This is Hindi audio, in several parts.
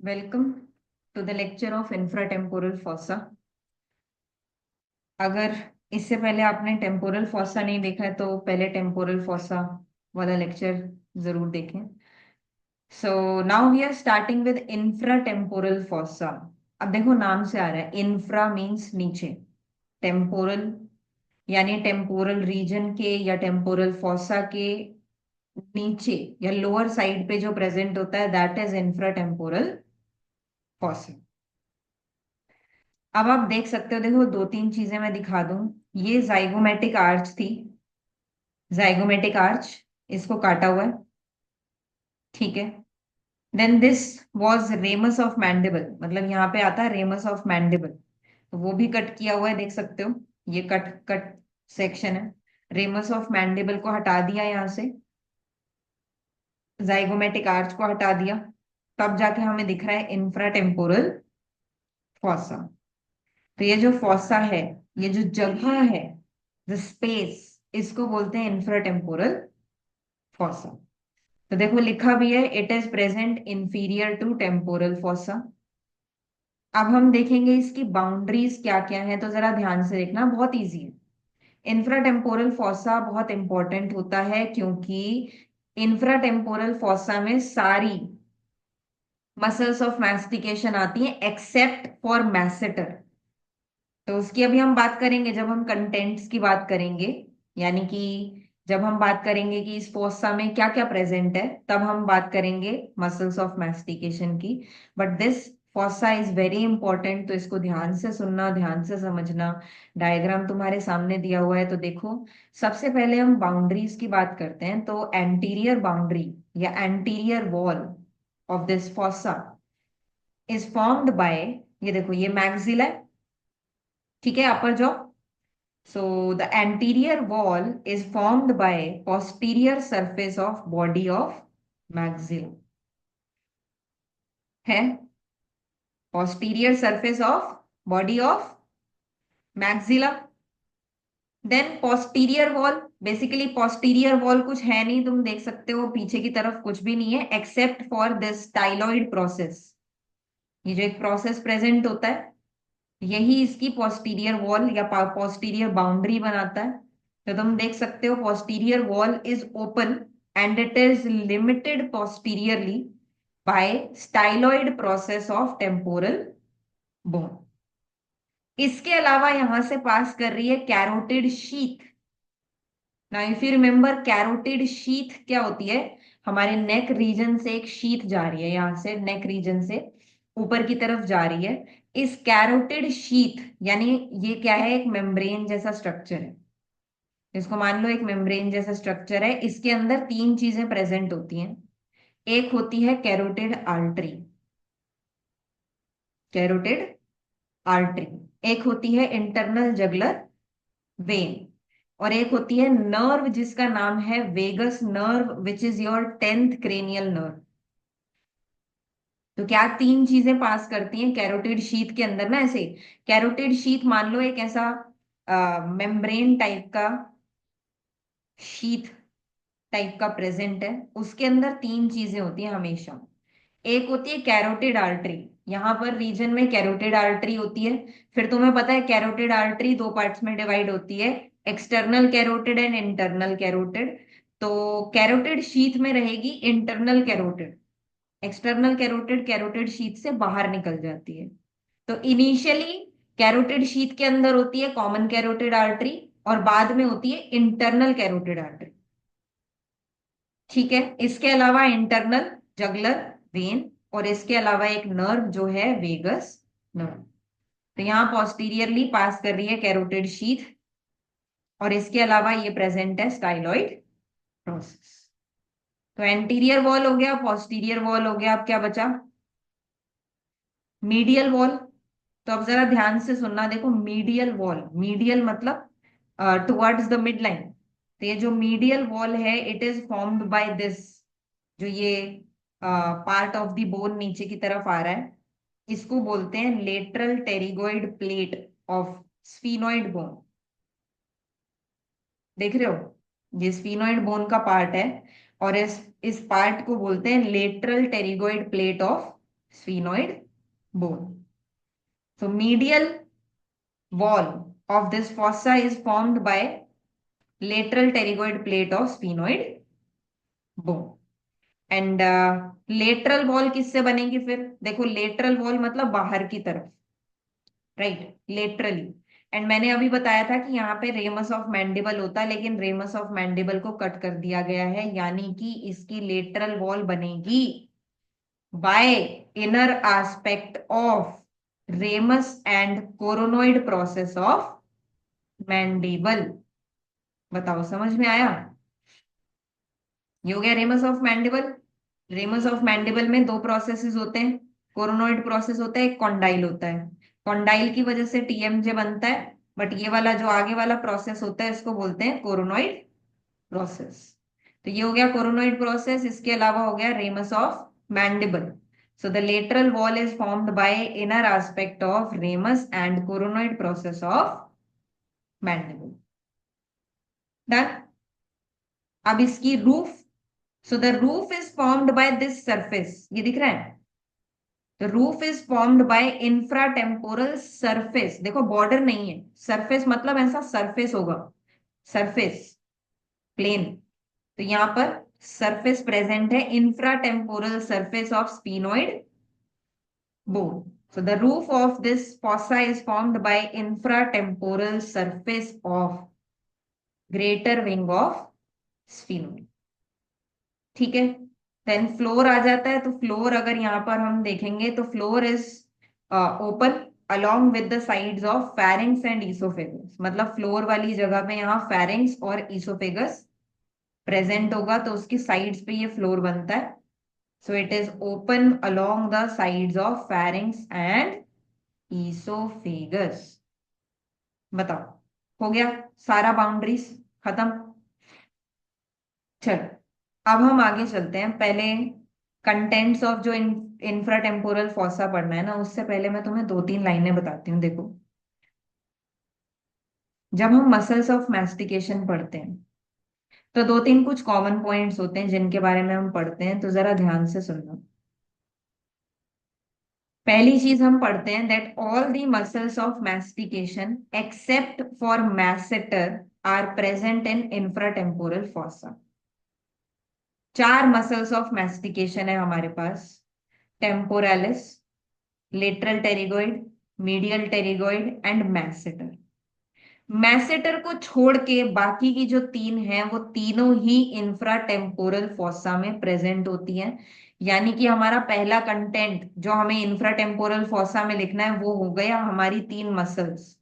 Welcome to the lecture of infratemporal fossa. अगर इससे पहले आपने टेम्पोरल फॉसा नहीं देखा है तो पहले टेम्पोरल फॉसा वाला लेक्चर जरूर देखें। So now we are starting with infratemporal fossa. अब देखो नाम से आ रहा है, इंफ्रा मींस नीचे, टेम्पोरल यानी टेम्पोरल रीजन के या टेम्पोरल फॉसा के नीचे या लोअर साइड पे जो प्रेजेंट होता है दैट इज इंफ्राटेम्पोरल फॉसा। अब आप देख सकते हो, देखो दो तीन चीजें मैं दिखा दूं। ये जाइगोमेटिक आर्च थी, जाइगोमेटिक आर्च, इसको काटा हुआ है, ठीक है। Then this was ramus of mandible, मतलब यहाँ पे आता है रेमस ऑफ मैंडिबल, तो वो भी कट किया हुआ है, देख सकते हो। ये कट कट सेक्शन है। रेमस ऑफ मैंडिबल को हटा दिया यहाँ से, जाइगोमेटिक आर्च को हटा दिया, तब जाके हमें दिख रहा है इंफ्राटेम्पोरल फॉसा। तो ये जो फॉसा है, ये जो जगह है, द स्पेस, इसको बोलते हैं इंफ्राटेम्पोरल फॉसा। तो देखो लिखा भी है, it is present inferior to temporal fossa. अब हम देखेंगे इसकी बाउंड्रीज क्या क्या है, तो जरा ध्यान से देखना, बहुत इजी है। इंफ्राटेम्पोरल फॉसा बहुत इंपॉर्टेंट होता है क्योंकि इंफ्राटेम्पोरल फॉसा में सारी मसल्स ऑफ मैस्टिकेशन आती हैं एक्सेप्ट फॉर मैसेटर। तो उसकी अभी हम बात करेंगे जब हम कंटेंट्स की बात करेंगे, यानी कि जब हम बात करेंगे कि इस फोसा में क्या क्या प्रेजेंट है, तब हम बात करेंगे मसल्स ऑफ मैस्टिकेशन की। But this fossa is very important, तो इसको ध्यान से सुनना, ध्यान से समझना। डायग्राम तुम्हारे सामने दिया हुआ है, तो देखो। सबसे पहले हम बाउंड्रीज की बात करते हैं, तो एंटीरियर बाउंड्री या anterior wall of this fossa is formed by, ये देखो ये मैक्सिला है, ठीक है, अपर jaw. So the anterior wall is formed by posterior surface of body of maxilla, है posterior surface of body of maxilla. Then posterior wall, basically posterior wall कुछ है नहीं, तुम देख सकते हो पीछे की तरफ कुछ भी नहीं है except for this styloid process. ये जो एक प्रोसेस प्रेजेंट होता है, यही इसकी पोस्टीरियर वॉल या पोस्टीरियर बाउंड्री बनाता है। तो तुम देख सकते हो posterior wall is open and it is limited posteriorly by styloid process of temporal bone. इसके अलावा यहां से पास कर रही है कैरोटिड शीथ। ना if you remember, carotid sheath क्या होती है, हमारे नेक रीजन से एक शीथ जा रही है, यहां से नेक रीजन से ऊपर की तरफ जा रही है। इस कैरोटिड शीथ यानी ये क्या है, एक मेम्ब्रेन जैसा स्ट्रक्चर है। इसको मान लो एक मेम्ब्रेन जैसा स्ट्रक्चर है, इसके अंदर तीन चीजें प्रेजेंट होती हैं। एक होती है कैरोटिड आर्टरी, कैरोटिड आर्टरी। एक होती है इंटरनल जगलर वेन, और एक होती है नर्व जिसका नाम है vagus nerve which is your 10th cranial nerve. तो क्या तीन चीजें पास करती हैं कैरोटिड शीथ के अंदर ना, ऐसे कैरोटिड शीथ मान लो एक ऐसा मेम्ब्रेन टाइप का शीथ टाइप का प्रेजेंट है, उसके अंदर तीन चीजें होती हैं हमेशा। एक होती है कैरोटिड आर्टरी, यहाँ पर रीजन में कैरोटिड आर्टरी होती है। फिर तुम्हें पता है कैरोटिड आर्टरी दो पार्ट्स में डिवाइड होती है, external carotid and internal carotid. तो कैरोटिड शीथ में रहेगी internal carotid, external carotid carotid sheath से बाहर निकल जाती है। तो इनिशियली कैरोटिड शीथ के अंदर होती है कॉमन कैरोटिड आर्टरी, और बाद में होती है इंटरनल कैरोटिड आर्टरी, ठीक है। इसके अलावा इंटरनल जगलर वेन, और इसके अलावा एक नर्व जो है वेगस नर्व। तो यहाँ पोस्टीरियरली पास कर रही है कैरोटिड शीथ, और इसके अलावा ये प्रेजेंट है स्टाइलॉइड प्रोसेस। तो एंटीरियर वॉल हो गया, पोस्टीरियर वॉल हो गया, अब क्या बचा, मीडियल वॉल। तो अब जरा ध्यान से सुनना, देखो मीडियल वॉल, मीडियल मतलब टुवर्ड्स द मिड लाइन। तो ये जो मीडियल वॉल है it is formed by this, जो ये पार्ट ऑफ द बोन नीचे की तरफ आ रहा है, इसको बोलते हैं lateral pterygoid plate of sphenoid bone. देख रहे हो, ये स्फीनोइड बोन का पार्ट है, और इस पार्ट को बोलते हैं lateral pterygoid plate of sphenoid bone. So medial wall of this fossa is formed by lateral pterygoid plate of sphenoid bone. And lateral wall किससे बनेगी फिर? देखो लेटरल वॉल मतलब बाहर की तरफ, राइट, लेटरली। एंड मैंने अभी बताया था कि यहाँ पे रेमस ऑफ मैंडिबल होता है, लेकिन रेमस ऑफ मैंडिबल को कट कर दिया गया है, यानी कि इसकी लेटरल वॉल बनेगी by inner aspect of ramus and coronoid process of mandible. बताओ समझ में आया? ये हो गया ramus of mandible. Ramus of mandible में दो प्रोसेसेस होते हैं, कोरोनोइड प्रोसेस होता है, एक कॉन्डाइल होता है। कॉन्डाइल की वजह से टीएमजे बनता है, बट ये वाला जो आगे वाला प्रोसेस होता है इसको बोलते हैं कोरोनोइड प्रोसेस। तो ये हो गया कोरोनोइड प्रोसेस। इसके अलावा हो गया ramus of mandible. So the lateral wall is formed by inner aspect of ramus and coronoid process of mandible. Done. अब इसकी roof, so the roof is formed by this surface, ये दिख रहा है? The roof is formed by infratemporal surface। देखो बॉर्डर नहीं है, सरफेस मतलब ऐसा सरफेस होगा, सरफेस प्लेन। तो यहां पर सरफेस प्रेजेंट है, infratemporal surface of sphenoid bone. So the roof of this fossa is formed by infratemporal surface of greater wing of sphenoid। ठीक है। देन फ्लोर आ जाता है। तो फ्लोर अगर यहाँ पर हम देखेंगे तो floor is open along with the sides of pharynx and oesophagus. मतलब फ्लोर वाली जगह पे यहाँ फेरिंग्स और ईसोफेगस प्रेजेंट होगा, तो उसकी साइड्स पे ये फ्लोर बनता है। So it is open along the sides of pharynx and oesophagus. बताओ, हो गया सारा बाउंड्रीज खत्म। चलो अब हम आगे चलते हैं। पहले कंटेंट्स ऑफ जो इंफ्राटेम्पोरल फॉसा पढ़ना है ना, उससे पहले मैं तुम्हें दो तीन लाइनें बताती हूँ। देखो, जब हम मसल्स ऑफ मैस्टिकेशन पढ़ते हैं तो दो तीन कुछ कॉमन पॉइंट्स होते हैं जिनके बारे में हम पढ़ते हैं, तो जरा ध्यान से सुनना। पहली चीज हम पढ़ते हैं that all the muscles of mastication except for masseter are present in infratemporal fossa. चार मसल्स ऑफ मैस्टिकेशन है हमारे पास: temporalis, lateral pterygoid, medial pterygoid and masseter. Masseter को छोड़ के बाकी की जो तीन हैं वो तीनों ही इंफ्राटेम्पोरल फॉसा में प्रेजेंट होती हैं। यानी कि हमारा पहला कंटेंट जो हमें इंफ्राटेम्पोरल फॉसा में लिखना है वो हो गया हमारी तीन मसल्स।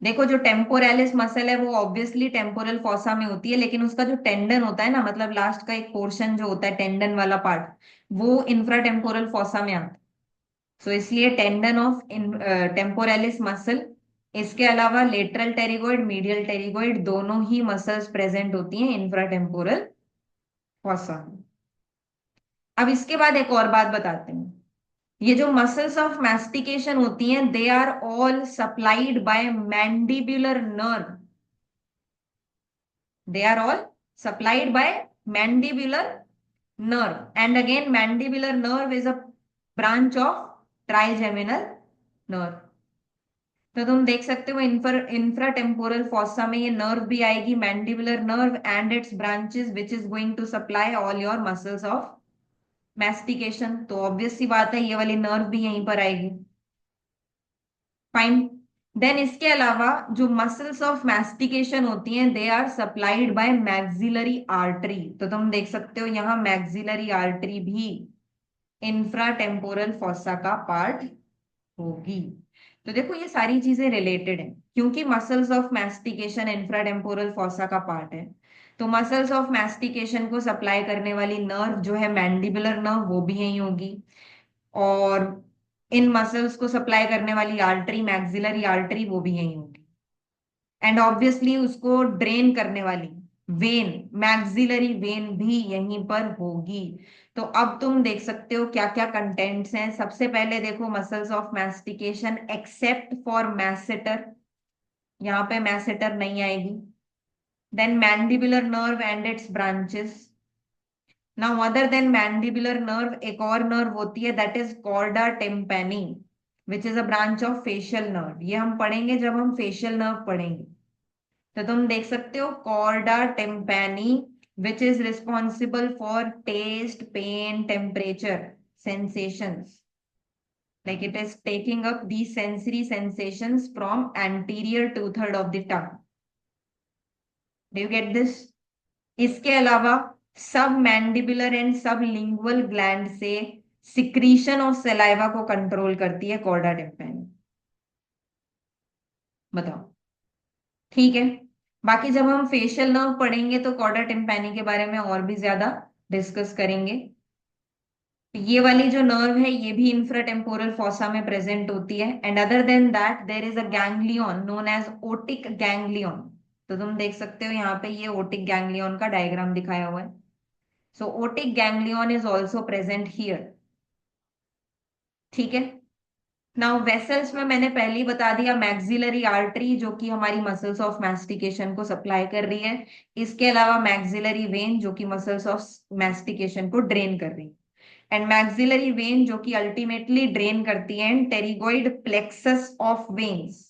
देखो, जो टेम्पोरालिस मसल है वो ऑब्वियसली टेम्पोरल फॉसा में होती है, लेकिन उसका जो टेंडन होता है ना, मतलब लास्ट का एक पोर्शन जो होता है टेंडन वाला पार्ट, वो इंफ्राटेम्पोरल फॉसा में आता है। सो इसलिए टेंडन ऑफ टेम्पोरालिस मसल। इसके अलावा लेटरल टेरिगोइड, मीडियल टेरिगोइड दोनों ही मसल्स प्रेजेंट होती हैं इंफ्राटेम्पोरल फॉसा में। अब इसके बाद एक और बात बताते हैं। ये जो मसल्स ऑफ मैस्टिकेशन होती हैं they are all supplied by mandibular nerve. They are all supplied by mandibular nerve. And again, mandibular nerve is a branch of trigeminal nerve. तो तुम देख सकते हो इंफ्राटेम्पोरल फॉसा में ये नर्व भी आएगी, mandibular nerve and its branches which is going to supply all your muscles of mastication. तो ऑब्वियस सी बात है ये वाली नर्व भी यहीं पर आएगी। फाइन। देन इसके अलावा जो मसल्स ऑफ मैस्टिकेशन होती हैं they are supplied by maxillary artery. तो तुम देख सकते हो यहाँ मैक्सिलरी आर्टरी भी इंफ्राटेम्पोरल फॉसा का पार्ट होगी। तो देखो ये सारी चीजें रिलेटेड हैं क्योंकि मसल्स ऑफ मैस्टिकेशन इंफ्राटेम्पोरल फॉसा का पार्ट है। तो मसल्स ऑफ मैस्टिकेशन को सप्लाई करने वाली नर्व जो है मैंडिबुलर नर्व वो भी यही होगी, और इन मसल्स को सप्लाई करने वाली आर्टरी मैक्सिलरी आर्टरी वो भी यही होगी। एंड ऑब्वियसली उसको ड्रेन करने वाली वेन मैक्सिलरी वेन भी यहीं पर होगी। तो अब तुम देख सकते हो क्या क्या कंटेंट्स हैं। सबसे पहले देखो, muscles of mastication except for masseter, यहाँ पे मैसेटर नहीं आएगी। Then mandibular nerve and its branches, now other than mandibular nerve एक और नर्व होती है, that is chorda tympani, which is a branch of facial nerve. ये हम पढ़ेंगे जब हम फेशियल नर्व पढ़ेंगे। तो तुम देख सकते हो chorda tympani, which is responsible for taste, pain, temperature, sensations, like it is taking up these sensory sensations from anterior two-third of the tongue. Do you get this? इसके अलावा सब मैंडिबुलर एंड सब लिंगुअल ग्लैंड से सिक्रीशन ऑफ सलाइवा को कंट्रोल करती है कॉर्डा टिम्पैनी। बताओ, ठीक है। बाकी जब हम फेशियल नर्व पढ़ेंगे तो कॉर्डा टिम्पैनी के बारे में और भी ज्यादा डिस्कस करेंगे। ये वाली जो नर्व है ये भी इंफ्राटेम्पोरल फॉसा में प्रेजेंट होती है। And other than that there is a ganglion known as otic ganglion. तो तुम देख सकते हो यहाँ पे ये ओटिक गैंग्लियन का डायग्राम दिखाया हुआ है। So otic ganglion is also present here. ठीक है। नाउ वेसल्स में मैंने पहले ही बता दिया, मैक्सिलरी आर्टरी जो कि हमारी मसल्स ऑफ मैस्टिकेशन को सप्लाई कर रही है। इसके अलावा मैक्सिलरी वेन जो कि मसल्स ऑफ मैस्टिकेशन को ड्रेन कर रही है। एंड मैक्सिलरी वेन जो कि अल्टीमेटली ड्रेन करती है pterygoid plexus of veins.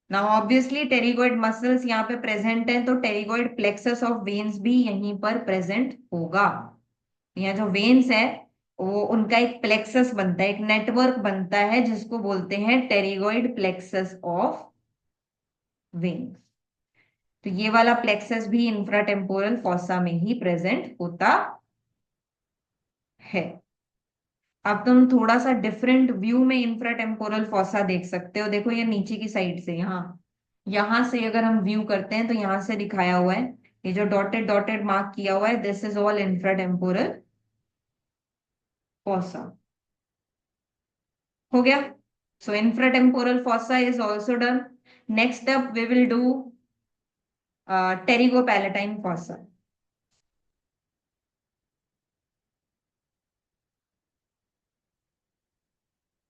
Now obviously pterygoid muscles यहाँ पे प्रेजेंट है, तो टेरिगोइड प्लेक्सस ऑफ वेन्स भी यहीं पर प्रेजेंट होगा। यहाँ जो वेन्स है वो उनका एक प्लेक्सस बनता है, एक नेटवर्क बनता है जिसको बोलते हैं टेरिगोइड प्लेक्सस ऑफ वेन्स। तो ये वाला प्लेक्सस भी इंफ्राटेम्पोरल फॉसा में ही प्रेजेंट होता है। अब तुम थोड़ा सा डिफरेंट व्यू में इंफ्राटेम्पोरल फॉसा देख सकते हो। देखो ये नीचे की साइड से, यहाँ यहां से अगर हम व्यू करते हैं तो यहां से दिखाया हुआ है, ये जो डॉटेड डॉटेड मार्क किया हुआ है, this is all infratemporal fossa. हो गया। So infratemporal fossa is also done. Next up we will do pterygopalatine fossa.